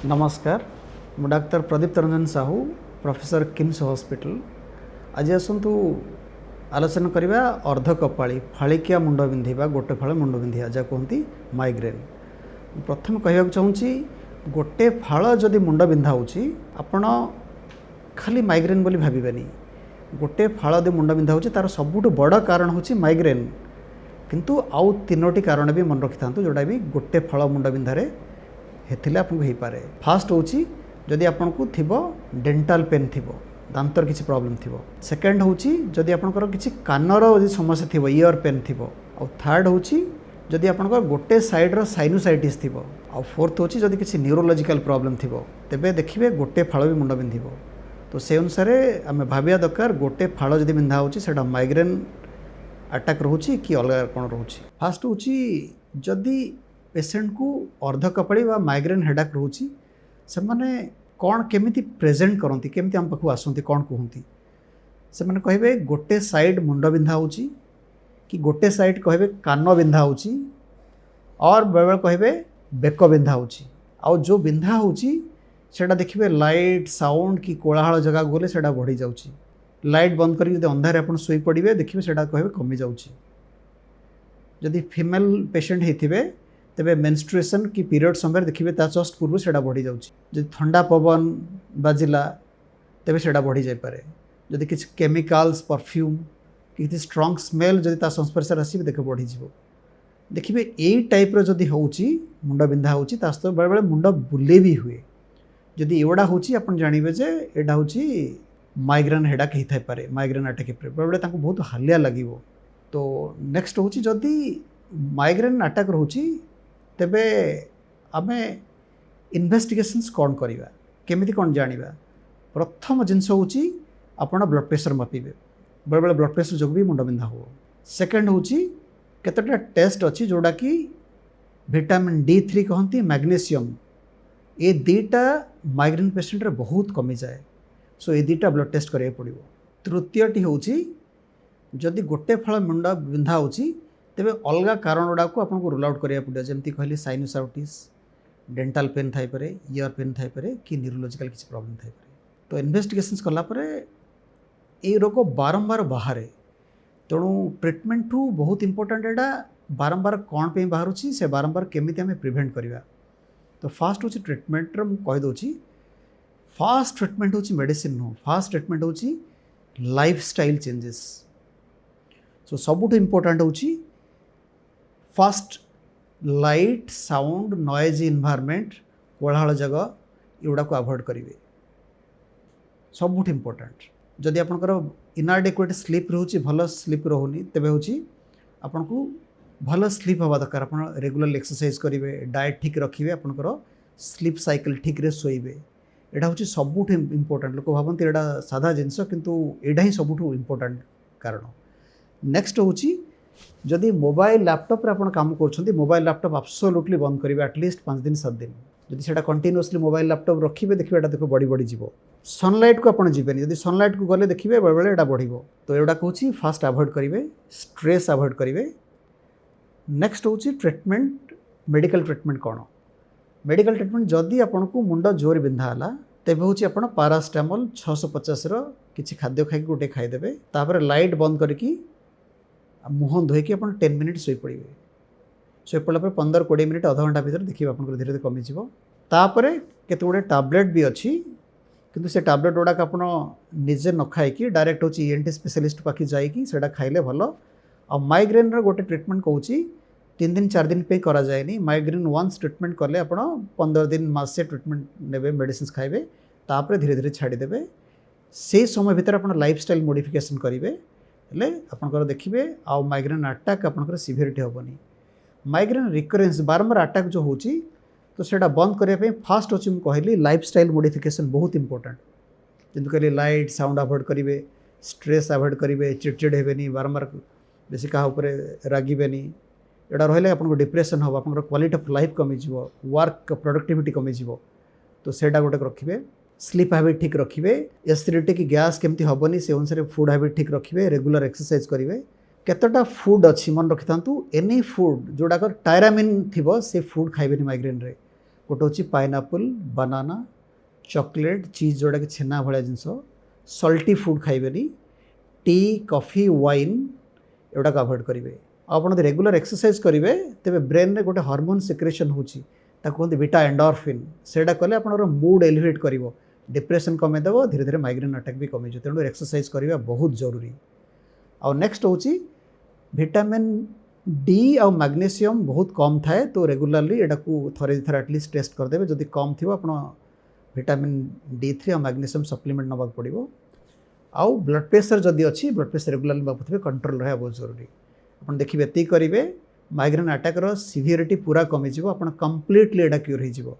नमस्कार मु doctor Pradeep Ranjan Sahu professor KIMS hospital आज आसतु आलोचना करवा अर्ध कपाली फाड़िकिया मुंड बिंधा गोटे फाड़ मुंड बिंधा जहाँ कहते माइग्रेन। प्रथम कहवा चाहूँगी गोटे फाड़ जदि मुंड बिंधा आपण खाली माइग्रेन बोली भाविबेनी। गोटे फाड़ यदि मुंड बिंधा तार सबुठ बड़ कारण हूँ माइग्रेन, किंतु आउ तीनोटी कारण भी मन रखि था जोटा भी गोटे फाड़ मुंड बिंधारे हेथिले आपको हो पारे। फास्ट होची जदि आपको थिबो डेंटल पेन थिबो दांतर किसी प्रॉब्लम थिबो। सेकंड होची जदि आपनकर किसी कानर जदि समस्या थिबो ईयर पेन थिबो। और थर्ड होची जदि आपनकर गोटे साइड रो साइनोसाइटिस थिबो। और फोर्थ होची जदि किसी न्यूरोलॉजिकल प्रॉब्लम थिबो तेबे देखिबे गोटे फाड़ भी मुंड बिंधिबो। तो से अनुसार आम भाविया दरकार गोटे फाड़ जदि बिंधा होची सेटा माइग्रेन अटैक रोची कि अलग कौन रोची। फास्ट होची जदि पेसेंट को अर्ध कपाड़ी व माइग्रेन हेडाक रोची से माने कौन केमिति प्रेजेंट करती केमिति आम पाखु आसती कौन कहती से माने कहबे गोटे साइड मुंड बिंधा होची कि गोटे साइड कहबे कान बिंधा होची और बेले बेले कहबे बेक बिंधा होची। आउ जो बिंधा होची सेटा देखिबे लाइट साउंड कि कोलाहल जगह गले सेटा बढ़ी जाउची। लाइट बंद करके जदि अंधारे आपण सोई पड़िबे देखिबे सेटा कहबे कमी जाउची। जदि फीमेल पेशेंट हेथिबे तेबे मेंस्ट्रुएशन कि पीरियड समय देखिए जस्ट पूर्व से बढ़ी जाऊँगी। जब ठंडा पवन बाजिला तेबे से बढ़ी जापे। जदि किसी केमिकल्स परफ्यूम कि स्ट्रंग स्मेल जदि संस्पर्श आसवे देख बढ़ीज। देखिए यही टाइप्र जदि होची मुंड बिंधा होची सहित बेले बेले मुंड बुले भी हुए। जदि एगुड़ा होची आप जानवे जे एटा होची माइग्रेन हेडाक होता पारे माइग्रेन अटैक बेले बेले बहुत हालिया लगे। तो नेक्स्ट होची जदि माइग्रेन अटैक रोची तेबे आमे इन्वेस्टिगेशंस कौन करवा केमिति कौन जानिबा। प्रथम जिनस होची आपण ब्लड प्रेशर मापिबे बेले बेले ब्लड प्रेशर जो भी मुंड बिंधा हो। सेकंड होची केतटा टेस्ट अच्छी जोड़ा कि विटामिन D3 कहती मैग्नीशियम ये दीटा माइग्रेन पेशेंट रे बहुत कमी जाए। सो ये दीटा ब्लड टेस्ट करिया पड़िबो। तृतीयटी होची जदि गोटे फल मुंड बिंधा होची तेबे अलग कारण गुड़ा को आपको रूल आउट करिया पड़िबो। जेमती कहली साइनोसाइटिस डेंटल पेन थाई पारे ईयर पेन थाई पारे कि न्यूरोलॉजिकल किसी प्रॉब्लम थाई पारे। तो इन्वेस्टिगेशंस कला परे ए रोग बारंबार बाहर तेणु ट्रिटमेंट ठू बहुत इंपोर्टेंट एटा बारंबार कौन पे बाहर से बारंबार केमिति आमे प्रिवेंट करवा। तो फास्ट होची ट्रिटमेंट रे कहि दोची फास्ट ट्रिटमेंट होची मेडिसिन नो फास्ट ट्रिटमेंट होची लाइफस्टाइल चेंजेस। सो सबुठ इंपोर्टेंट होची fast light sound noise environment कोलाहल जगह एगुड़ा को अवॉइड करेंगे सबुठ इंपोर्टेंट। जदि आपंकर इनएडिक्वेट स्लीप रोचे भल स्लीप रोनी तेबे होची आपन को भल स्लीप हवा दरकार। आप रेगुलर एक्सरसाइज करेंगे डाएट ठीक रखिए आपंकर स्लीप साइकिल ठीक रे सोइबे एटा होची सबुठ इंपोर्टेंट। लोक भावती एटा साधा जिनस किंतु एटा ही सबुठ इंपोर्टेंट कारण। नेक्स्ट होची जदि मोबाइल लैपटॉप रे आपण काम करछंती मोबाइल लैपटॉप एब्सोल्युटली बंद करिवे एटलीस्ट 5 दिन 7 दिन। जदि सेटा कंटिन्यूअसली मोबाइल लैपटॉप रखिबे देखिबे एटा देखो बड़ी बड़ी जीवो। सनलाइट को आपण जीवेनी जदि सनलाइट को गले देखिबे बेले बेले एटा बढ़िबो। तो एटा कहूची फास्ट अवॉइड करिवे स्ट्रेस अवॉइड करिवे। नेक्स्ट होची ट्रीटमेंट मेडिकल ट्रीटमेंट कोन मेडिकल ट्रीटमेंट जदि आपण को मुंड जोर बिंधा हला तेबे होची आपण पैरासिटामोल 650 रो किछि खाद्य खाइ गोटे खाइ देबे। तापर लाइट बंद करके मुह धोईकी आप 10 मिनिट शोई पड़े। शोई पड़ा 15-20 मिनिट अध घंटा भर देखिए आप धीरे धीरे कमिज। तापर केते गुडे टैबलेट भी अच्छी किंतु से टैबलेट गुड़ाक आप निजे न खाई डायरेक्ट हो ENT स्पेशलिस्ट पाखी जाइकी सेटा खाइले भल। आ माइग्रेन गोटे ट्रीटमेंट कहूँ 3 दिन 4 दिन पे करा जाएनी। माइग्रेन वन्स ट्रीटमेंट कले आप 15 दिन मासे ट्रीटमेंट ने मेडिसिन खाइबे तापर धीरे धीरे छाड़ीदेवे। से समय भितर आप लाइफस्टाइल मॉडिफिकेशन करेंगे हेले आपनकर देखिए आउ माइग्रेन अटैक आपनकर सिवियरिटी हेबनी। माइग्रेन रिकरेंस बारंबार अटैक जो होची तो सेटा बंद करने पे फास्ट होची मु कहली लाइफस्टाइल मॉडिफिकेशन बहुत इंपोर्टेंट। जेंतु कहली लाइट साउंड अवॉइड करेंगे स्ट्रेस अवॉइड करेंगे चिड़चिड़ हेबेनी बारंबार बेसी क्या ऊपर रागिबेनी। एटा रहले आपनको डिप्रेशन हो आपनकर क्वालिटी ऑफ लाइफ कमी जीवो वर्क प्रोडक्टिविटी कमी जीवो। तो सेटा गोटे रखिए स्लीप हैबिट ठीक रखिए एसिडिटी की गैस केमती हेबनी से अनुसार फूड हैबिट ठीक रखिए रेगुलर एक्सरसाइज करेंगे। केतटा फूड अच्छी मन रखि था एनी फूड जोड़ाक टायरामिन थी से फूड खाइबेनी माइग्रेन रे गोटे हूँ पाइनएप्पल बनाना चॉकलेट चीज जोड़ा कि छेना भाया जिनस सल्टी फूड खाइबेनी टी कॉफी वाइन एगुड़ा अवॉइड करेंगे आप रेगुलर एक्सरसाइज करेंगे तेरे ब्रेन रे गोटे हार्मोन सिक्रेशन होची कहते बीटा एंडोर्फिन सेटा कले आपनर मूड एलिवेट कर डिप्रेशन कमेदेव धीरे धीरे माइग्रेन अटैक भी कमे तेणु एक्सरसाइज करवा बहुत जरूरी। आउ नेक्स्ट हूँ विटामिन डी आ मैग्नीशियम बहुत कम थाए तो रेगुलरली एटा को थरे थर एटलिस्ट टेस्ट करदे जदि कम थी आप विटामिन D3 आ मैग्नीशियम सप्लीमेंट नवाक पड़ो। आउ ब्लड प्रेशर जदि अच्छी ब्लड प्रेशर रेगुलरली बाबू कंट्रोल रहा बहुत जरूरी। आप देखिए ये करेंगे माइग्रेन अटैक सिवियरिटी पूरा कमिज आप कम्प्लीटली एटा क्योर हो